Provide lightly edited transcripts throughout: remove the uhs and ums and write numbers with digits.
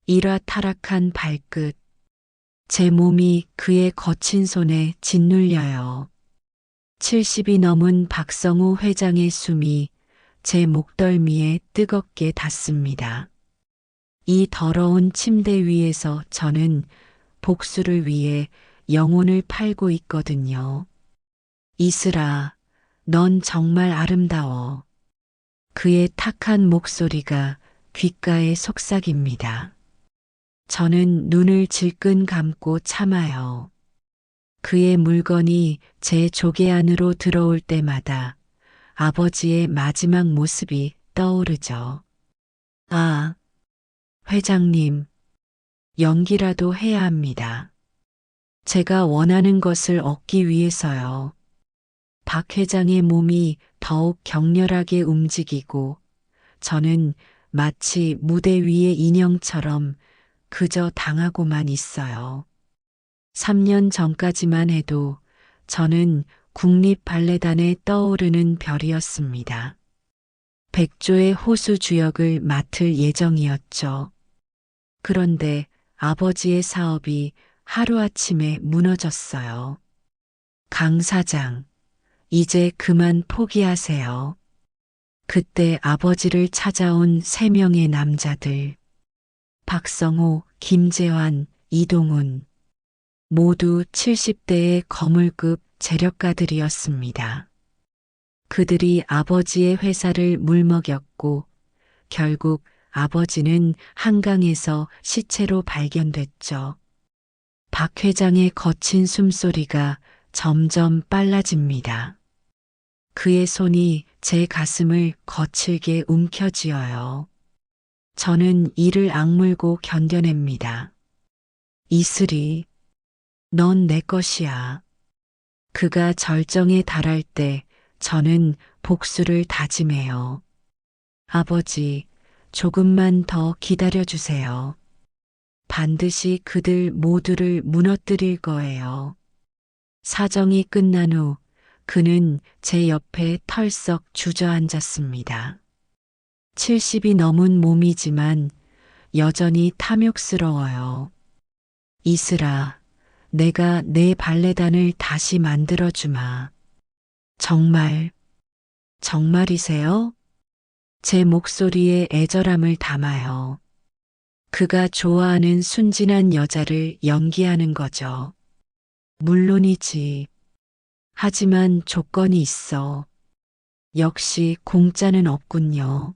일화타락한 발끝. 제 몸이 그의 거친 손에 짓눌려요. 70이 넘은 박성우 회장의 숨이 제 목덜미에 뜨겁게 닿습니다. 이 더러운 침대 위에서 저는 복수를 위해 영혼을 팔고 있거든요. 이슬아, 넌 정말 아름다워. 그의 탁한 목소리가 귓가에 속삭입니다. 저는 눈을 질끈 감고 참아요. 그의 물건이 제 조개 안으로 들어올 때마다 아버지의 마지막 모습이 떠오르죠. 아, 회장님, 연기라도 해야 합니다. 제가 원하는 것을 얻기 위해서요. 박 회장의 몸이 더욱 격렬하게 움직이고 저는 마치 무대 위의 인형처럼 그저 당하고만 있어요. 3년 전까지만 해도 저는 국립발레단에 떠오르는 별이었습니다. 백조의 호수 주역을 맡을 예정이었죠. 그런데 아버지의 사업이 하루아침에 무너졌어요. 강 사장, 이제 그만 포기하세요. 그때 아버지를 찾아온 3명의 남자들. 박성호, 김재환, 이동훈. 모두 70대의 거물급 재력가들이었습니다. 그들이 아버지의 회사를 물먹였고 결국 아버지는 한강에서 시체로 발견됐죠. 박 회장의 거친 숨소리가 점점 빨라집니다. 그의 손이 제 가슴을 거칠게 움켜쥐어요. 저는 이를 악물고 견뎌냅니다. 이슬이, 넌 내 것이야. 그가 절정에 달할 때 저는 복수를 다짐해요. 아버지, 조금만 더 기다려주세요. 반드시 그들 모두를 무너뜨릴 거예요. 사정이 끝난 후 그는 제 옆에 털썩 주저앉았습니다. 70이 넘은 몸이지만 여전히 탐욕스러워요. 이슬아, 내가 내 발레단을 다시 만들어주마. 정말, 정말이세요? 제 목소리에 애절함을 담아요. 그가 좋아하는 순진한 여자를 연기하는 거죠. 물론이지. 하지만 조건이 있어. 역시 공짜는 없군요.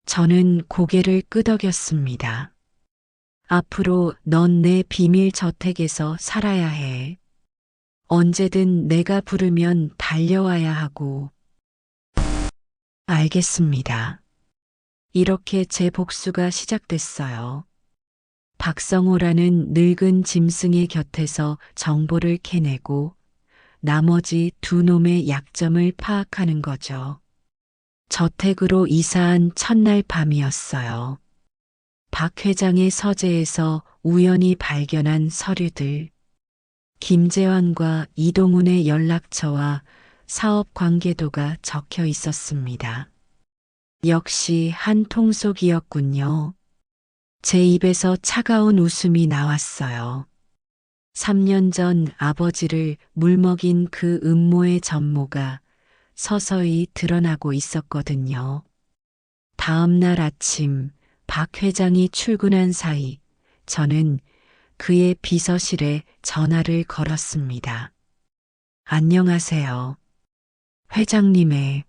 저는 고개를 끄덕였습니다. 앞으로 넌 내 비밀 저택에서 살아야 해. 언제든 내가 부르면 달려와야 하고. 알겠습니다. 이렇게 제 복수가 시작됐어요. 박성호라는 늙은 짐승의 곁에서 정보를 캐내고 나머지 2놈의 약점을 파악하는 거죠. 저택으로 이사한 첫날 밤이었어요. 박 회장의 서재에서 우연히 발견한 서류들, 김재환과 이동훈의 연락처와 사업 관계도가 적혀 있었습니다. 역시 한 통속이었군요. 제 입에서 차가운 웃음이 나왔어요. 3년 전 아버지를 물먹인 그 음모의 전모가 서서히 드러나고 있었거든요. 다음 날 아침 박 회장이 출근한 사이 저는 그의 비서실에 전화를 걸었습니다. 안녕하세요. 회장님의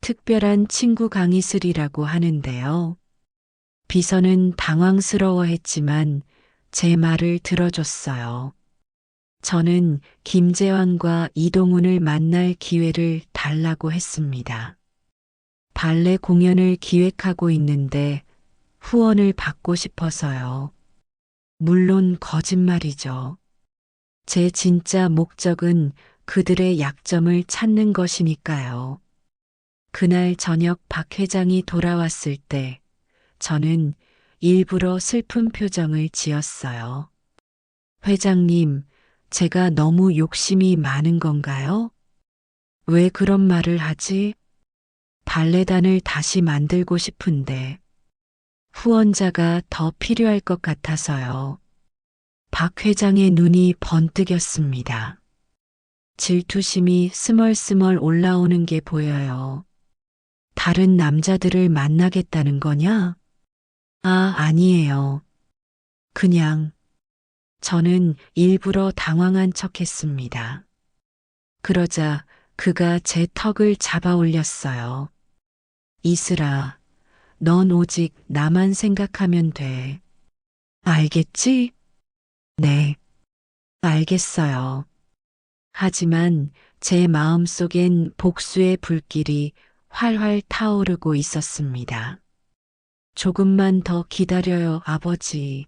특별한 친구 강의슬이라고 하는데요. 비서는 당황스러워했지만 제 말을 들어줬어요. 저는 김재환과 이동훈을 만날 기회를 달라고 했습니다. 발레 공연을 기획하고 있는데 후원을 받고 싶어서요. 물론 거짓말이죠. 제 진짜 목적은 그들의 약점을 찾는 것이니까요. 그날 저녁 박 회장이 돌아왔을 때 저는 일부러 슬픈 표정을 지었어요. 회장님, 제가 너무 욕심이 많은 건가요? 왜 그런 말을 하지? 발레단을 다시 만들고 싶은데. 후원자가 더 필요할 것 같아서요. 박 회장의 눈이 번뜩였습니다. 질투심이 스멀스멀 올라오는 게 보여요. 다른 남자들을 만나겠다는 거냐? 아, 아니에요. 그냥 저는 일부러 당황한 척 했습니다. 그러자 그가 제 턱을 잡아 올렸어요. 이슬아, 넌 오직 나만 생각하면 돼. 알겠지? 네, 알겠어요. 하지만 제 마음속엔 복수의 불길이 활활 타오르고 있었습니다. 조금만 더 기다려요, 아버지.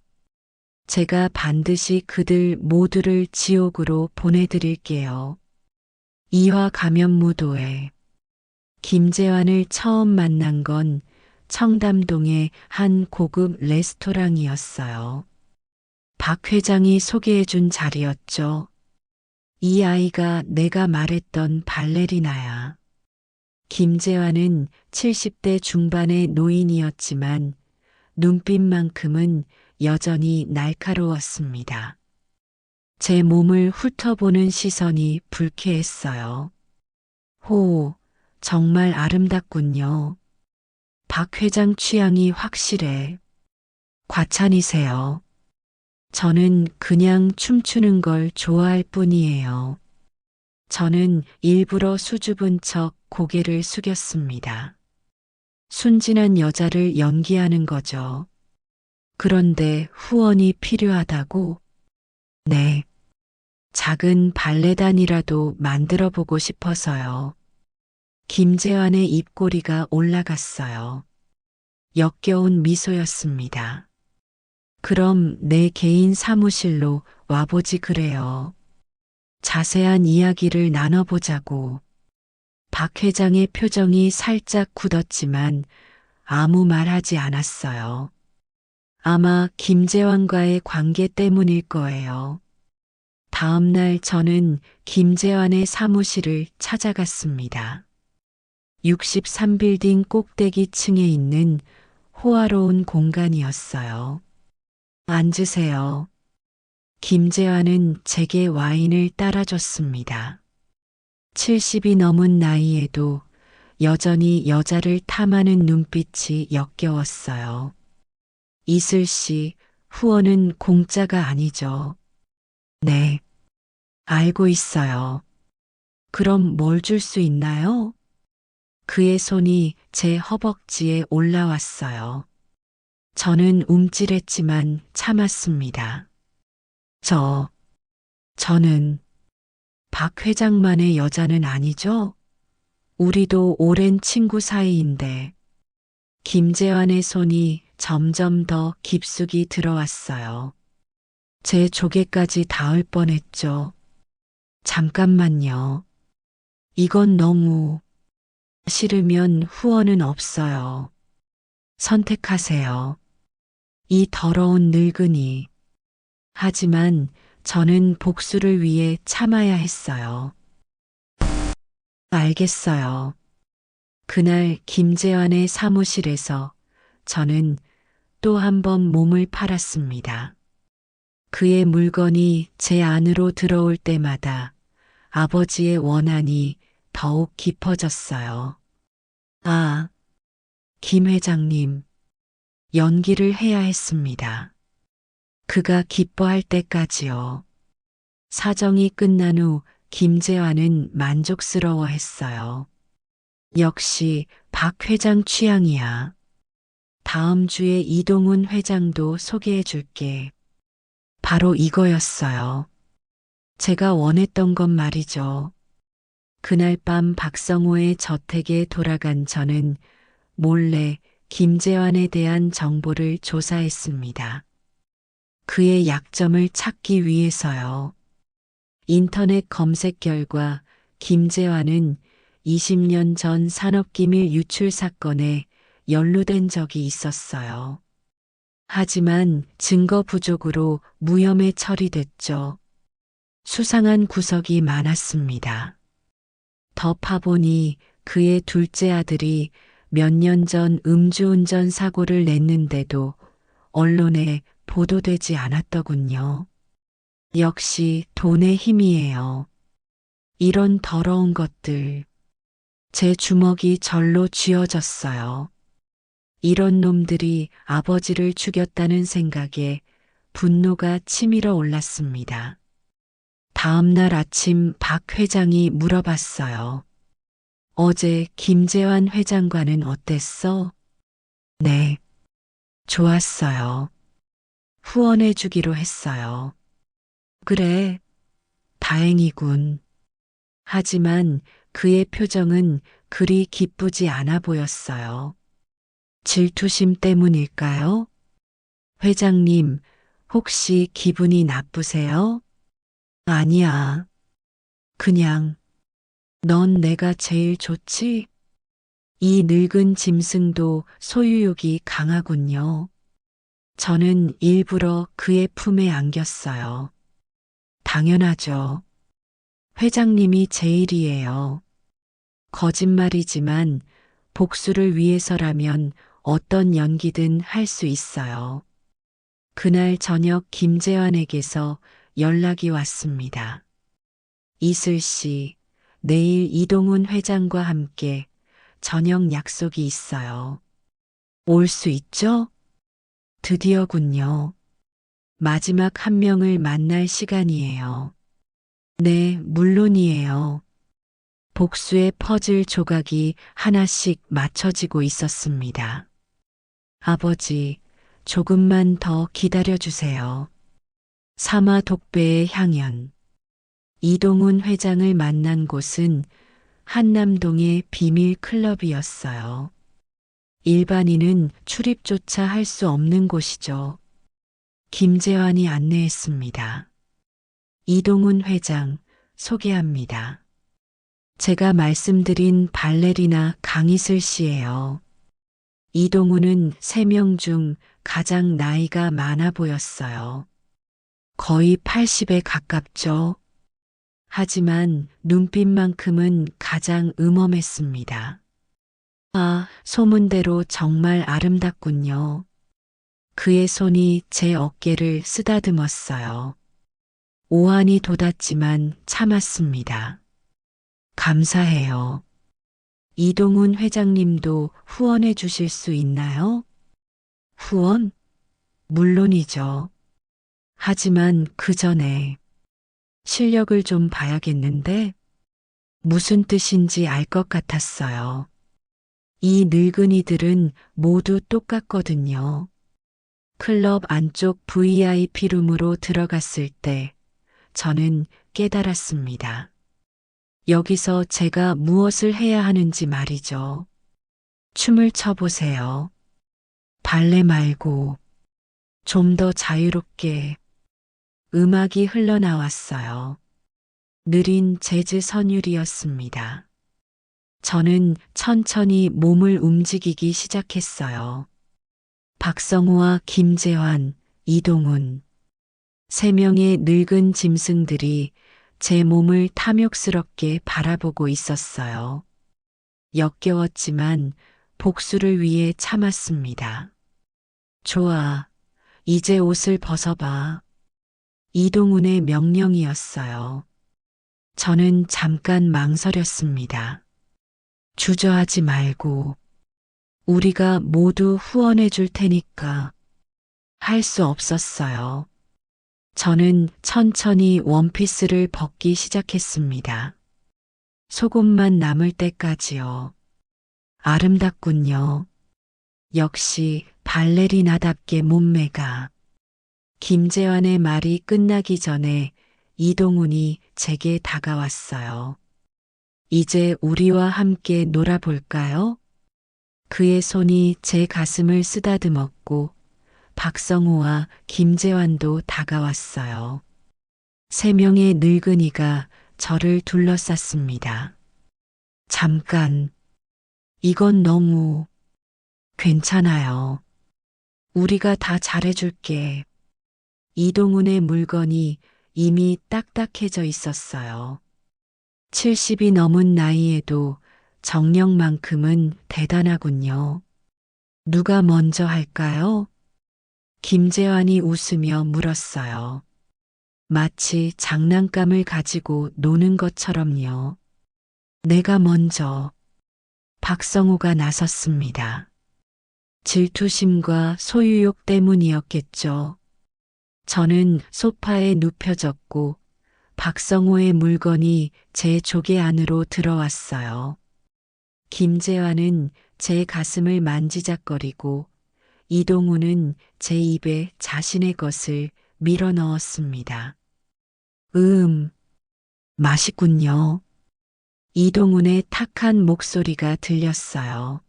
제가 반드시 그들 모두를 지옥으로 보내드릴게요. 이화 감염무도회. 김재환을 처음 만난 건 청담동의 한 고급 레스토랑이었어요. 박 회장이 소개해준 자리였죠. 이 아이가 내가 말했던 발레리나야. 김재환은 70대 중반의 노인이었지만 눈빛만큼은 여전히 날카로웠습니다. 제 몸을 훑어보는 시선이 불쾌했어요. 호, 정말 아름답군요. 박 회장 취향이 확실해. 과찬이세요. 저는 그냥 춤추는 걸 좋아할 뿐이에요. 저는 일부러 수줍은 척 고개를 숙였습니다. 순진한 여자를 연기하는 거죠. 그런데 후원이 필요하다고? 네. 작은 발레단이라도 만들어 보고 싶어서요. 김재환의 입꼬리가 올라갔어요. 역겨운 미소였습니다. 그럼 내 개인 사무실로 와보지 그래요. 자세한 이야기를 나눠보자고. 박 회장의 표정이 살짝 굳었지만 아무 말 하지 않았어요. 아마 김재환과의 관계 때문일 거예요. 다음 날 저는 김재환의 사무실을 찾아갔습니다. 63빌딩 꼭대기 층에 있는 호화로운 공간이었어요. 앉으세요. 김재환은 제게 와인을 따라줬습니다. 70이 넘은 나이에도 여전히 여자를 탐하는 눈빛이 역겨웠어요. 이슬 씨, 후원은 공짜가 아니죠. 네, 알고 있어요. 그럼 뭘 줄 수 있나요? 그의 손이 제 허벅지에 올라왔어요. 저는 움찔했지만 참았습니다. 저는 박 회장만의 여자는 아니죠? 우리도 오랜 친구 사이인데. 김재환의 손이 점점 더 깊숙이 들어왔어요. 제 조개까지 닿을 뻔했죠. 잠깐만요. 이건 너무 싫으면 후원은 없어요. 선택하세요. 이 더러운 늙은이. 하지만 저는 복수를 위해 참아야 했어요. 알겠어요. 그날 김재환의 사무실에서 저는 또 한 번 몸을 팔았습니다. 그의 물건이 제 안으로 들어올 때마다 아버지의 원한이 더욱 깊어졌어요. 아, 김 회장님, 연기를 해야 했습니다. 그가 기뻐할 때까지요. 사정이 끝난 후 김재환은 만족스러워 했어요. 역시 박 회장 취향이야. 다음 주에 이동훈 회장도 소개해 줄게. 바로 이거였어요. 제가 원했던 건 말이죠. 그날 밤 박성호의 저택에 돌아간 저는 몰래 김재환에 대한 정보를 조사했습니다. 그의 약점을 찾기 위해서요. 인터넷 검색 결과 김재환은 20년 전 산업기밀 유출 사건에 연루된 적이 있었어요. 하지만 증거 부족으로 무혐의 처리됐죠. 수상한 구석이 많았습니다. 더 파보니 그의 둘째 아들이 몇 년 전 음주운전 사고를 냈는데도 언론에 보도되지 않았더군요. 역시 돈의 힘이에요. 이런 더러운 것들. 제 주먹이 절로 쥐어졌어요. 이런 놈들이 아버지를 죽였다는 생각에 분노가 치밀어 올랐습니다. 다음 날 아침 박 회장이 물어봤어요. 어제 김재환 회장과는 어땠어? 네, 좋았어요. 후원해 주기로 했어요. 그래, 다행이군. 하지만 그의 표정은 그리 기쁘지 않아 보였어요. 질투심 때문일까요? 회장님, 혹시 기분이 나쁘세요? 아니야. 그냥, 넌 내가 제일 좋지? 이 늙은 짐승도 소유욕이 강하군요. 저는 일부러 그의 품에 안겼어요. 당연하죠. 회장님이 제일이에요. 거짓말이지만 복수를 위해서라면 어떤 연기든 할 수 있어요. 그날 저녁 김재환에게서 연락이 왔습니다. 이슬 씨, 내일 이동훈 회장과 함께 저녁 약속이 있어요. 올 수 있죠? 드디어군요. 마지막 한 명을 만날 시간이에요. 네, 물론이에요. 복수의 퍼즐 조각이 하나씩 맞춰지고 있었습니다. 아버지, 조금만 더 기다려주세요. 사마 독배의 향연. 이동훈 회장을 만난 곳은 한남동의 비밀 클럽이었어요. 일반인은 출입조차 할 수 없는 곳이죠. 김재환이 안내했습니다. 이동훈 회장, 소개합니다. 제가 말씀드린 발레리나 강이슬 씨예요. 이동훈은 3명 중 가장 나이가 많아 보였어요. 거의 80에 가깝죠. 하지만 눈빛만큼은 가장 음험했습니다. 아, 소문대로 정말 아름답군요. 그의 손이 제 어깨를 쓰다듬었어요. 오한이 돋았지만 참았습니다. 감사해요. 이동훈 회장님도 후원해 주실 수 있나요? 후원? 물론이죠. 하지만 그 전에 실력을 좀 봐야겠는데 무슨 뜻인지 알 것 같았어요. 이 늙은이들은 모두 똑같거든요. 클럽 안쪽 VIP룸으로 들어갔을 때 저는 깨달았습니다. 여기서 제가 무엇을 해야 하는지 말이죠. 춤을 춰보세요. 발레 말고 좀 더 자유롭게. 음악이 흘러나왔어요. 느린 재즈 선율이었습니다. 저는 천천히 몸을 움직이기 시작했어요. 박성우와 김재환, 이동훈. 3명의 늙은 짐승들이 제 몸을 탐욕스럽게 바라보고 있었어요. 역겨웠지만 복수를 위해 참았습니다. 좋아, 이제 옷을 벗어봐. 이동훈의 명령이었어요. 저는 잠깐 망설였습니다. 주저하지 말고 우리가 모두 후원해 줄 테니까. 할 수 없었어요. 저는 천천히 원피스를 벗기 시작했습니다. 속옷만 남을 때까지요. 아름답군요. 역시 발레리나답게 몸매가. 김재환의 말이 끝나기 전에 이동훈이 제게 다가왔어요. 이제 우리와 함께 놀아볼까요? 그의 손이 제 가슴을 쓰다듬었고 박성우와 김재환도 다가왔어요. 3명의 늙은이가 저를 둘러쌌습니다. 잠깐, 이건 너무 괜찮아요. 우리가 다 잘해줄게. 이동훈의 물건이 이미 딱딱해져 있었어요. 70이 넘은 나이에도 정력만큼은 대단하군요. 누가 먼저 할까요? 김재환이 웃으며 물었어요. 마치 장난감을 가지고 노는 것처럼요. 내가 먼저. 박성호가 나섰습니다. 질투심과 소유욕 때문이었겠죠. 저는 소파에 눕혀졌고 박성호의 물건이 제 조개 안으로 들어왔어요. 김재환은 제 가슴을 만지작거리고 이동우는 제 입에 자신의 것을 밀어 넣었습니다. 맛있군요. 이동훈의 탁한 목소리가 들렸어요.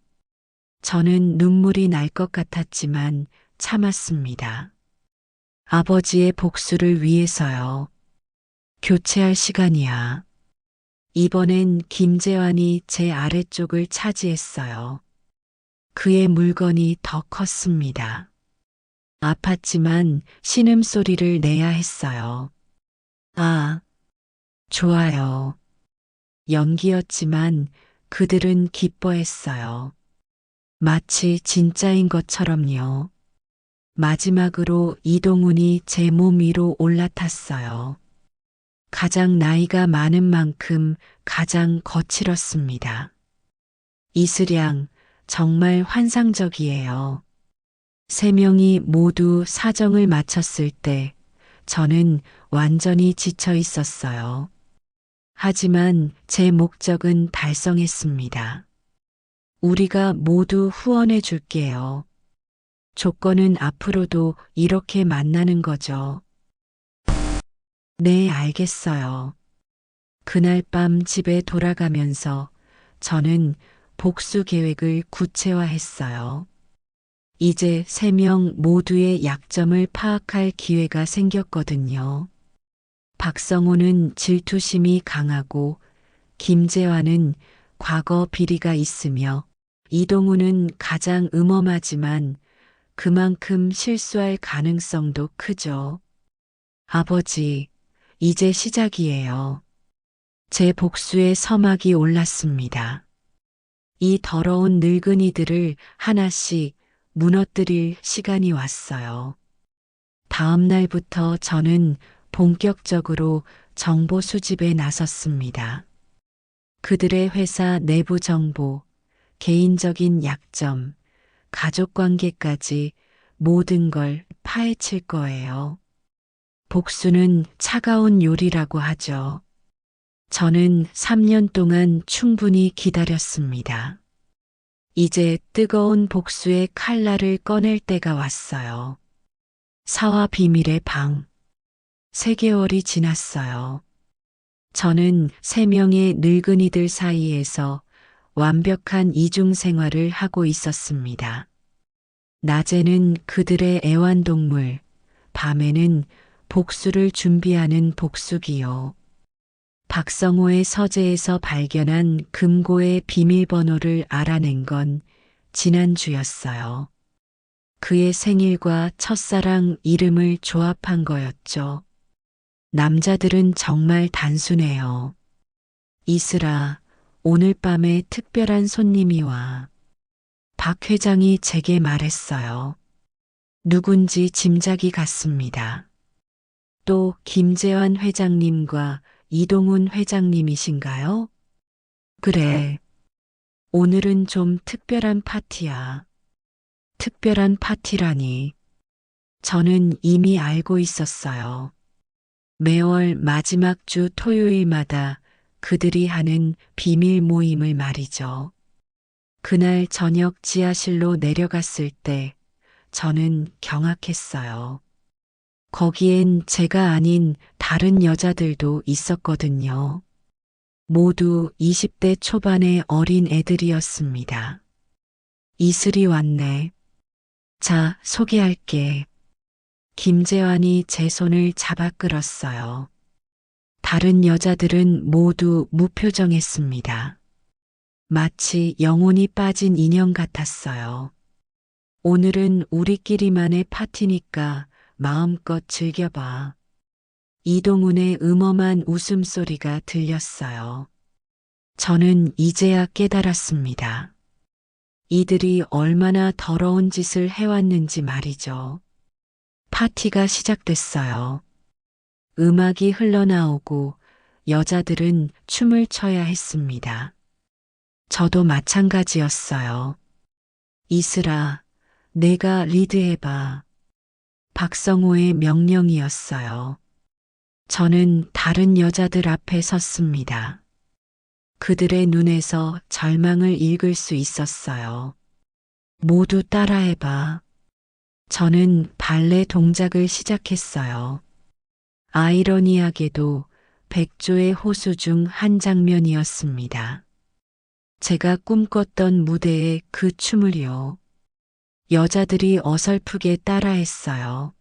저는 눈물이 날 것 같았지만 참았습니다. 아버지의 복수를 위해서요. 교체할 시간이야. 이번엔 김재환이 제 아래쪽을 차지했어요. 그의 물건이 더 컸습니다. 아팠지만 신음소리를 내야 했어요. 아, 좋아요. 연기였지만 그들은 기뻐했어요. 마치 진짜인 것처럼요. 마지막으로 이동훈이 제 몸 위로 올라탔어요. 가장 나이가 많은 만큼 가장 거칠었습니다. 이슬양, 정말 환상적이에요. 세 명이 모두 사정을 마쳤을 때 저는 완전히 지쳐 있었어요. 하지만 제 목적은 달성했습니다. 우리가 모두 후원해 줄게요. 조건은 앞으로도 이렇게 만나는 거죠. 네, 알겠어요. 그날 밤 집에 돌아가면서 저는 복수 계획을 구체화했어요. 이제 세 명 모두의 약점을 파악할 기회가 생겼거든요. 박성호는 질투심이 강하고 김재환은 과거 비리가 있으며 이동우는 가장 음험하지만 그만큼 실수할 가능성도 크죠. 아버지, 이제 시작이에요. 제 복수의 서막이 올랐습니다. 이 더러운 늙은이들을 하나씩 무너뜨릴 시간이 왔어요. 다음 날부터 저는 본격적으로 정보 수집에 나섰습니다. 그들의 회사 내부 정보, 개인적인 약점, 가족 관계까지 모든 걸 파헤칠 거예요. 복수는 차가운 요리라고 하죠. 저는 3년 동안 충분히 기다렸습니다. 이제 뜨거운 복수의 칼날을 꺼낼 때가 왔어요. 사화 비밀의 방. 3개월이 지났어요. 저는 3명의 늙은이들 사이에서 완벽한 이중 생활을 하고 있었습니다. 낮에는 그들의 애완동물, 밤에는 복수를 준비하는 복수기요. 박성호의 서재에서 발견한 금고의 비밀번호를 알아낸 건 지난주였어요. 그의 생일과 첫사랑 이름을 조합한 거였죠. 남자들은 정말 단순해요. 이슬아, 오늘 밤에 특별한 손님이 와. 박 회장이 제게 말했어요. 누군지 짐작이 갔습니다. 또 김재환 회장님과 이동훈 회장님이신가요? 그래. 오늘은 좀 특별한 파티야. 특별한 파티라니. 저는 이미 알고 있었어요. 매월 마지막 주 토요일마다 그들이 하는 비밀 모임을 말이죠. 그날 저녁 지하실로 내려갔을 때 저는 경악했어요. 거기엔 제가 아닌 다른 여자들도 있었거든요. 모두 20대 초반의 어린 애들이었습니다. 이슬이 왔네. 자, 소개할게. 김재환이 제 손을 잡아 끌었어요. 다른 여자들은 모두 무표정했습니다. 마치 영혼이 빠진 인형 같았어요. 오늘은 우리끼리만의 파티니까 마음껏 즐겨봐. 이동훈의 음험한 웃음소리가 들렸어요. 저는 이제야 깨달았습니다. 이들이 얼마나 더러운 짓을 해왔는지 말이죠. 파티가 시작됐어요. 음악이 흘러나오고 여자들은 춤을 춰야 했습니다. 저도 마찬가지였어요. 이슬아, 내가 리드해봐. 박성호의 명령이었어요. 저는 다른 여자들 앞에 섰습니다. 그들의 눈에서 절망을 읽을 수 있었어요. 모두 따라해봐. 저는 발레 동작을 시작했어요. 아이러니하게도 백조의 호수 중 한 장면이었습니다. 제가 꿈꿨던 무대에 그 춤을요. 여자들이 어설프게 따라했어요.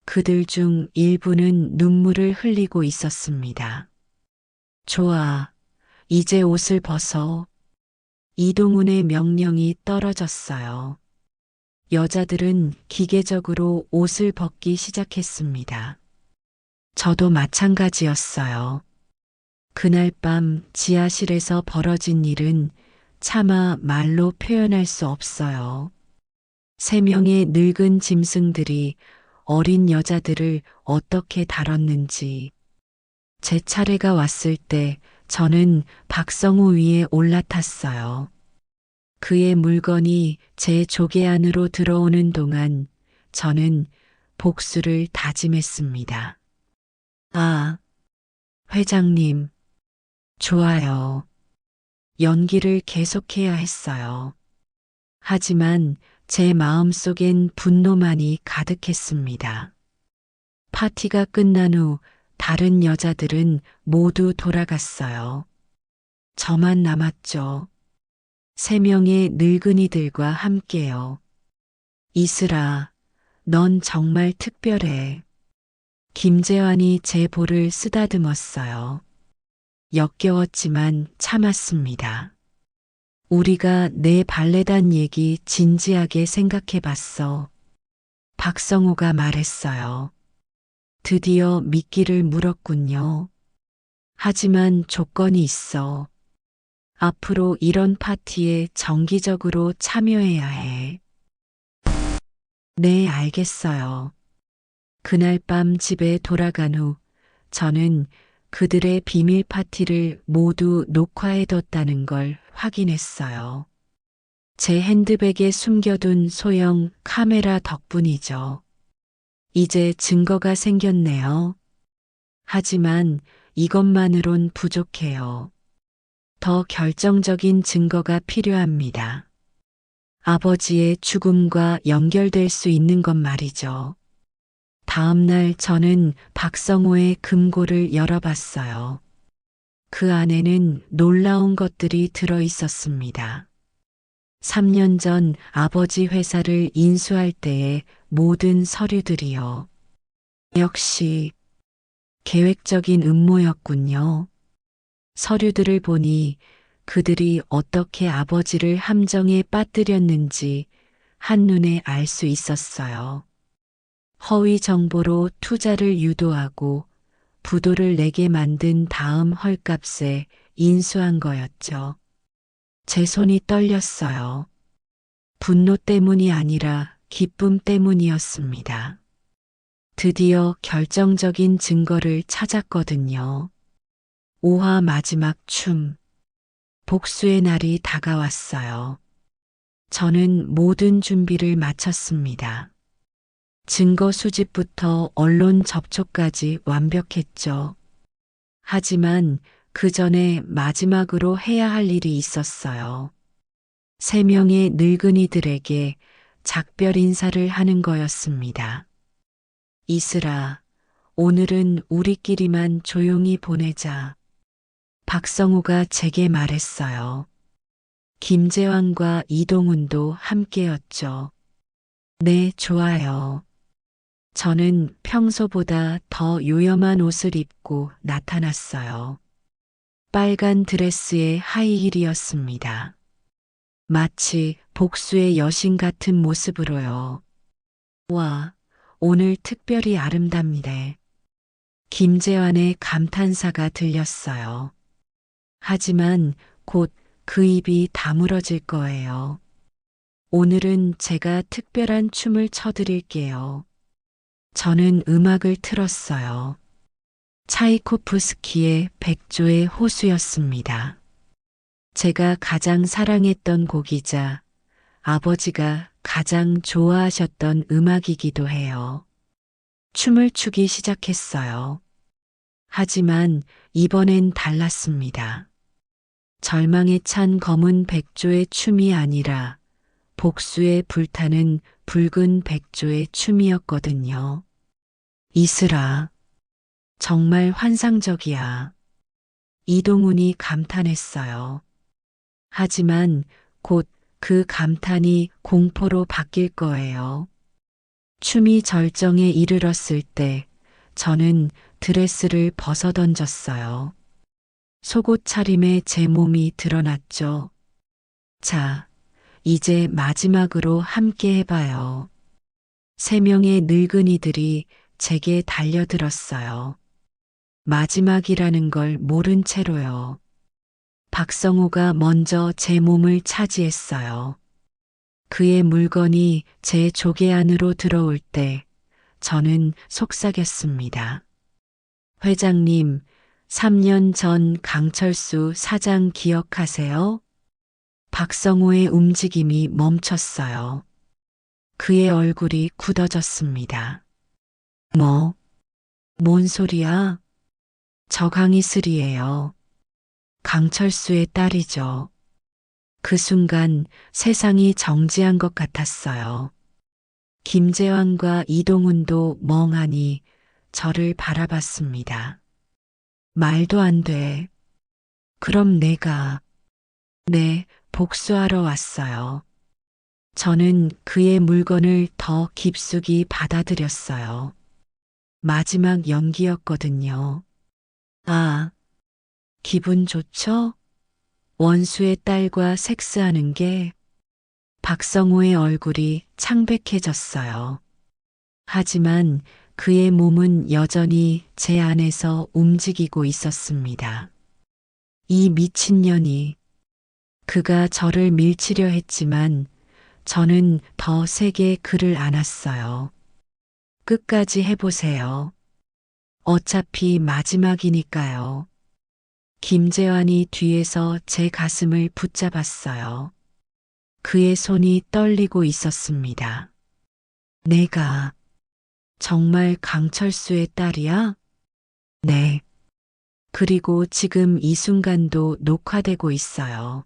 그들 중 일부는 눈물을 흘리고 있었습니다. 좋아, 이제 옷을 벗어. 이동훈의 명령이 떨어졌어요. 여자들은 기계적으로 옷을 벗기 시작했습니다. 저도 마찬가지였어요. 그날 밤 지하실에서 벌어진 일은 차마 말로 표현할 수 없어요. 3명의 늙은 짐승들이 어린 여자들을 어떻게 다뤘는지. 제 차례가 왔을 때 저는 박성우 위에 올라탔어요. 그의 물건이 제 조개 안으로 들어오는 동안 저는 복수를 다짐했습니다. 아, 회장님, 좋아요. 연기를 계속해야 했어요. 하지만 제 마음속엔 분노만이 가득했습니다. 파티가 끝난 후 다른 여자들은 모두 돌아갔어요. 저만 남았죠. 3명의 늙은이들과 함께요. 이슬아, 넌 정말 특별해. 김재환이 제 볼을 쓰다듬었어요. 역겨웠지만 참았습니다. 우리가 내 발레단 얘기 진지하게 생각해 봤어. 박성호가 말했어요. 드디어 미끼를 물었군요. 하지만 조건이 있어. 앞으로 이런 파티에 정기적으로 참여해야 해. 네, 알겠어요. 그날 밤 집에 돌아간 후 저는 그들의 비밀 파티를 모두 녹화해뒀다는 걸 확인했어요. 제 핸드백에 숨겨둔 소형 카메라 덕분이죠. 이제 증거가 생겼네요. 하지만 이것만으론 부족해요. 더 결정적인 증거가 필요합니다. 아버지의 죽음과 연결될 수 있는 것 말이죠. 다음 날 저는 박성호의 금고를 열어봤어요. 그 안에는 놀라운 것들이 들어 있었습니다. 3년 전 아버지 회사를 인수할 때의 모든 서류들이요. 역시 계획적인 음모였군요. 서류들을 보니 그들이 어떻게 아버지를 함정에 빠뜨렸는지 한눈에 알 수 있었어요. 허위 정보로 투자를 유도하고 부도를 내게 만든 다음 헐값에 인수한 거였죠. 제 손이 떨렸어요. 분노 때문이 아니라 기쁨 때문이었습니다. 드디어 결정적인 증거를 찾았거든요. 5화 마지막 춤. 복수의 날이 다가왔어요. 저는 모든 준비를 마쳤습니다. 증거 수집부터 언론 접촉까지 완벽했죠. 하지만 그 전에 마지막으로 해야 할 일이 있었어요. 3명의 늙은이들에게 작별 인사를 하는 거였습니다. 이슬아, 오늘은 우리끼리만 조용히 보내자. 박성우가 제게 말했어요. 김재환과 이동훈도 함께였죠. 네, 좋아요. 저는 평소보다 더 요염한 옷을 입고 나타났어요. 빨간 드레스에 하이힐이었습니다. 마치 복수의 여신 같은 모습으로요. 와, 오늘 특별히 아름답네. 김재환의 감탄사가 들렸어요. 하지만 곧 그 입이 다물어질 거예요. 오늘은 제가 특별한 춤을 춰드릴게요. 저는 음악을 틀었어요. 차이코프스키의 백조의 호수였습니다. 제가 가장 사랑했던 곡이자 아버지가 가장 좋아하셨던 음악이기도 해요. 춤을 추기 시작했어요. 하지만 이번엔 달랐습니다. 절망에 찬 검은 백조의 춤이 아니라 복수에 불타는 붉은 백조의 춤이었거든요. 이슬아, 정말 환상적이야. 이동훈이 감탄했어요. 하지만 곧 그 감탄이 공포로 바뀔 거예요. 춤이 절정에 이르렀을 때 저는 드레스를 벗어던졌어요. 속옷 차림에 제 몸이 드러났죠. 자, 이제 마지막으로 함께 해봐요. 3명의 늙은이들이 제게 달려들었어요. 마지막이라는 걸 모른 채로요. 박성호가 먼저 제 몸을 차지했어요. 그의 물건이 제 조개 안으로 들어올 때 저는 속삭였습니다. 회장님, 3년 전 강철수 사장 기억하세요? 박성호의 움직임이 멈췄어요. 그의 얼굴이 굳어졌습니다. 뭔 소리야? 저 강이슬이에요. 강철수의 딸이죠. 그 순간 세상이 정지한 것 같았어요. 김재환과 이동훈도 멍하니 저를 바라봤습니다. 말도 안 돼. 그럼 네, 복수하러 왔어요. 저는 그의 물건을 더 깊숙이 받아들였어요. 마지막 연기였거든요. 아, 기분 좋죠? 원수의 딸과 섹스하는 게 박성호의 얼굴이 창백해졌어요. 하지만 그의 몸은 여전히 제 안에서 움직이고 있었습니다. 이 미친년이 그가 저를 밀치려 했지만 저는 더 세게 그를 안았어요. 끝까지 해보세요. 어차피 마지막이니까요. 김재환이 뒤에서 제 가슴을 붙잡았어요. 그의 손이 떨리고 있었습니다. 내가 정말 강철수의 딸이야? 네. 그리고 지금 이 순간도 녹화되고 있어요.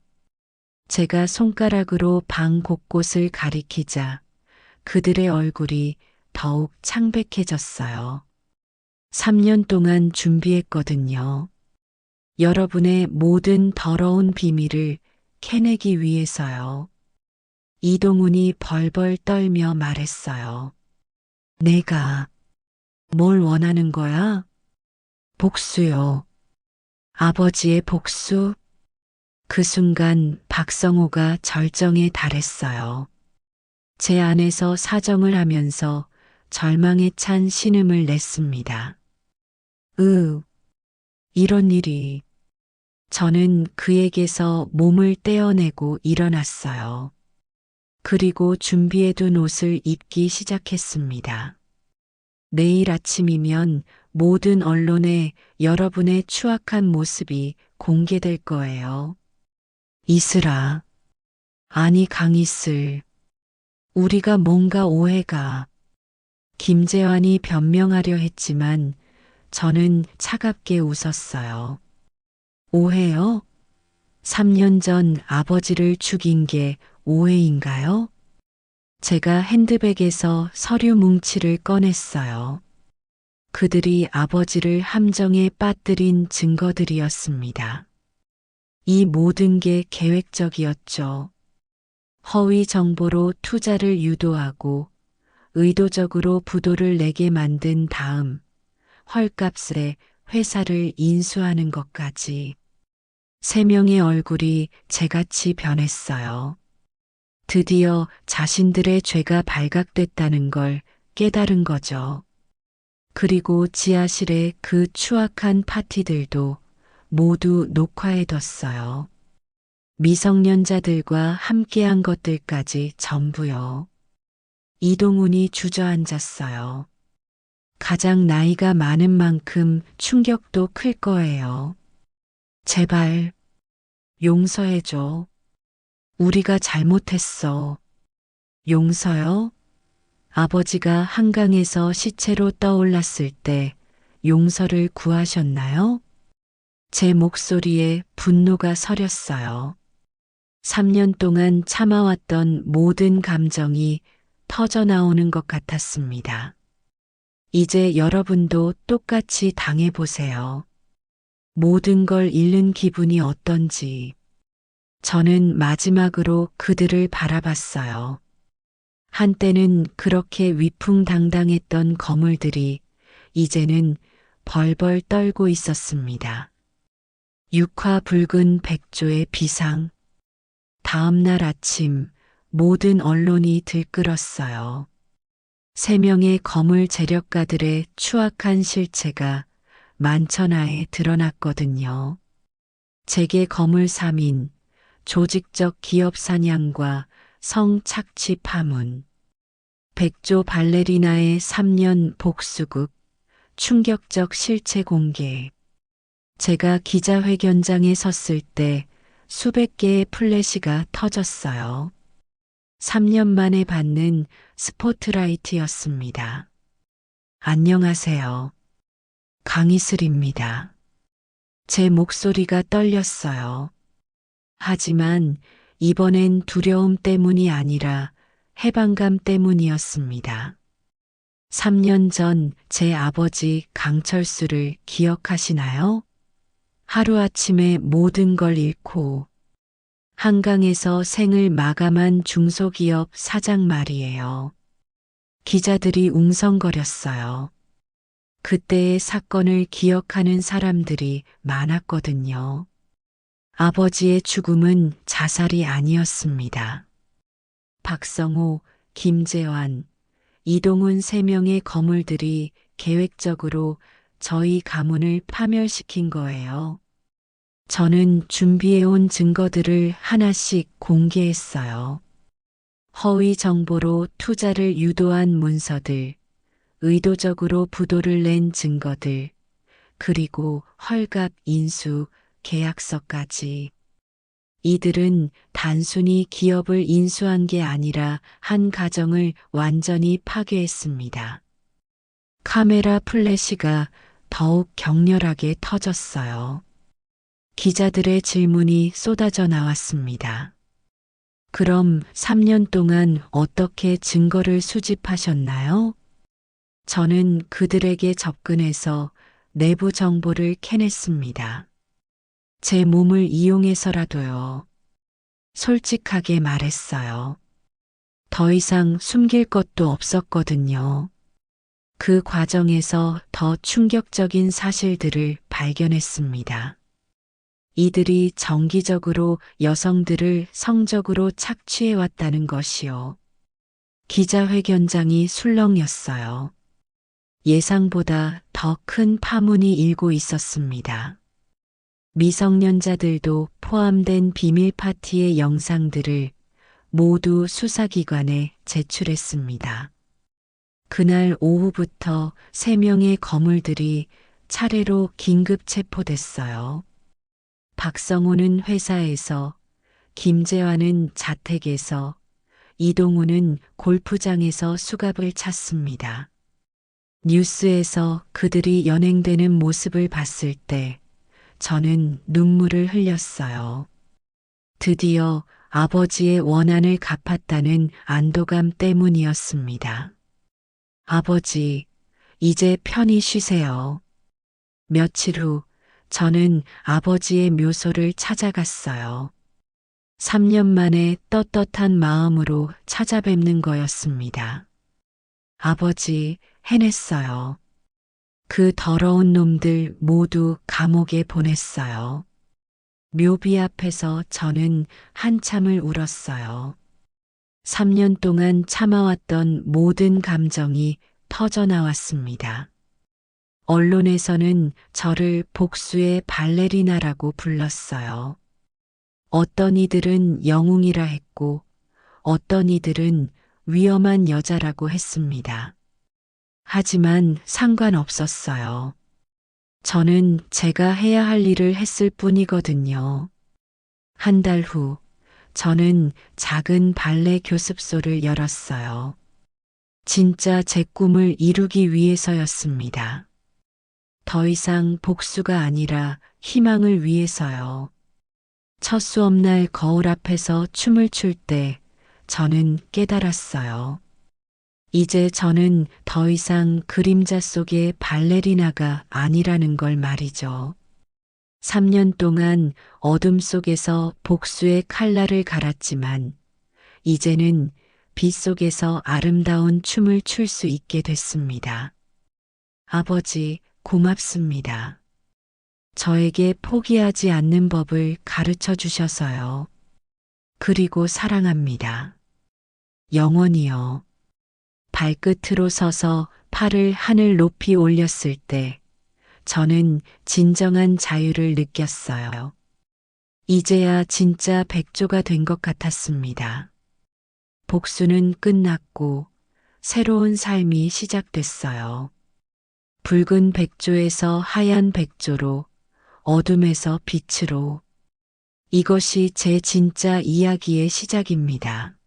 제가 손가락으로 방 곳곳을 가리키자 그들의 얼굴이 더욱 창백해졌어요. 3년 동안 준비했거든요. 여러분의 모든 더러운 비밀을 캐내기 위해서요. 이동훈이 벌벌 떨며 말했어요. 내가 뭘 원하는 거야? 복수요. 아버지의 복수? 그 순간 박성호가 절정에 달했어요. 제 안에서 사정을 하면서 절망에 찬 신음을 냈습니다. 이런 일이. 저는 그에게서 몸을 떼어내고 일어났어요. 그리고 준비해둔 옷을 입기 시작했습니다. 내일 아침이면 모든 언론에 여러분의 추악한 모습이 공개될 거예요. 이슬아, 아니 강이슬, 우리가 뭔가 오해가. 김재환이 변명하려 했지만 저는 차갑게 웃었어요. 오해요? 3년 전 아버지를 죽인 게 오해인가요? 제가 핸드백에서 서류 뭉치를 꺼냈어요. 그들이 아버지를 함정에 빠뜨린 증거들이었습니다. 이 모든 게 계획적이었죠. 허위 정보로 투자를 유도하고 의도적으로 부도를 내게 만든 다음 헐값에 회사를 인수하는 것까지. 3명의 얼굴이 재같이 변했어요. 드디어 자신들의 죄가 발각됐다는 걸 깨달은 거죠. 그리고 지하실의 그 추악한 파티들도 모두 녹화해뒀어요. 미성년자들과 함께한 것들까지 전부요. 이동훈이 주저앉았어요. 가장 나이가 많은 만큼 충격도 클 거예요. 제발, 용서해줘. 우리가 잘못했어. 용서요? 아버지가 한강에서 시체로 떠올랐을 때 용서를 구하셨나요? 제 목소리에 분노가 서렸어요. 3년 동안 참아왔던 모든 감정이 터져나오는 것 같았습니다. 이제 여러분도 똑같이 당해보세요. 모든 걸 잃는 기분이 어떤지. 저는 마지막으로 그들을 바라봤어요. 한때는 그렇게 위풍당당했던 거물들이 이제는 벌벌 떨고 있었습니다. 육화 붉은 백조의 비상. 다음 날 아침 모든 언론이 들끓었어요. 3명의 거물 재력가들의 추악한 실체가 만천하에 드러났거든요. 재계 거물 3인, 조직적 기업 사냥과 성착취 파문, 백조 발레리나의 3년 복수극, 충격적 실체 공개. 제가 기자회견장에 섰을 때 수백 개의 플래시가 터졌어요. 3년 만에 받는 스포트라이트였습니다. 안녕하세요. 강이슬입니다. 제 목소리가 떨렸어요. 하지만 이번엔 두려움 때문이 아니라 해방감 때문이었습니다. 3년 전 제 아버지 강철수를 기억하시나요? 하루아침에 모든 걸 잃고 한강에서 생을 마감한 중소기업 사장 말이에요. 기자들이 웅성거렸어요. 그때의 사건을 기억하는 사람들이 많았거든요. 아버지의 죽음은 자살이 아니었습니다. 박성호, 김재환, 이동훈 3명의 거물들이 계획적으로 저희 가문을 파멸시킨 거예요. 저는 준비해온 증거들을 하나씩 공개했어요. 허위 정보로 투자를 유도한 문서들, 의도적으로 부도를 낸 증거들, 그리고 헐값 인수 계약서까지. 이들은 단순히 기업을 인수한 게 아니라 한 가정을 완전히 파괴했습니다. 카메라 플래시가 더욱 격렬하게 터졌어요. 기자들의 질문이 쏟아져 나왔습니다. 그럼 3년 동안 어떻게 증거를 수집하셨나요? 저는 그들에게 접근해서 내부 정보를 캐냈습니다. 제 몸을 이용해서라도요. 솔직하게 말했어요. 더 이상 숨길 것도 없었거든요. 그 과정에서 더 충격적인 사실들을 발견했습니다. 이들이 정기적으로 여성들을 성적으로 착취해왔다는 것이요. 기자회견장이 술렁였어요. 예상보다 더 큰 파문이 일고 있었습니다. 미성년자들도 포함된 비밀 파티의 영상들을 모두 수사기관에 제출했습니다. 그날 오후부터 3명의 거물들이 차례로 긴급 체포됐어요. 박성호는 회사에서, 김재환은 자택에서, 이동훈은 골프장에서 수갑을 찼습니다. 뉴스에서 그들이 연행되는 모습을 봤을 때 저는 눈물을 흘렸어요. 드디어 아버지의 원한을 갚았다는 안도감 때문이었습니다. 아버지, 이제 편히 쉬세요. 며칠 후 저는 아버지의 묘소를 찾아갔어요. 3년 만에 떳떳한 마음으로 찾아뵙는 거였습니다. 아버지, 해냈어요. 그 더러운 놈들 모두 감옥에 보냈어요. 묘비 앞에서 저는 한참을 울었어요. 3년 동안 참아왔던 모든 감정이 터져나왔습니다. 언론에서는 저를 복수의 발레리나라고 불렀어요. 어떤 이들은 영웅이라 했고, 어떤 이들은 위험한 여자라고 했습니다. 하지만 상관없었어요. 저는 제가 해야 할 일을 했을 뿐이거든요. 한 달 후, 저는 작은 발레 교습소를 열었어요. 진짜 제 꿈을 이루기 위해서였습니다. 더 이상 복수가 아니라 희망을 위해서요. 첫 수업날 거울 앞에서 춤을 출 때 저는 깨달았어요. 이제 저는 더 이상 그림자 속의 발레리나가 아니라는 걸 말이죠. 3년 동안 어둠 속에서 복수의 칼날을 갈았지만 이제는 빛 속에서 아름다운 춤을 출 수 있게 됐습니다. 아버지, 고맙습니다. 저에게 포기하지 않는 법을 가르쳐 주셔서요. 그리고 사랑합니다. 영원히요. 발끝으로 서서 팔을 하늘 높이 올렸을 때 저는 진정한 자유를 느꼈어요. 이제야 진짜 백조가 된 것 같았습니다. 복수는 끝났고 새로운 삶이 시작됐어요. 붉은 백조에서 하얀 백조로, 어둠에서 빛으로. 이것이 제 진짜 이야기의 시작입니다.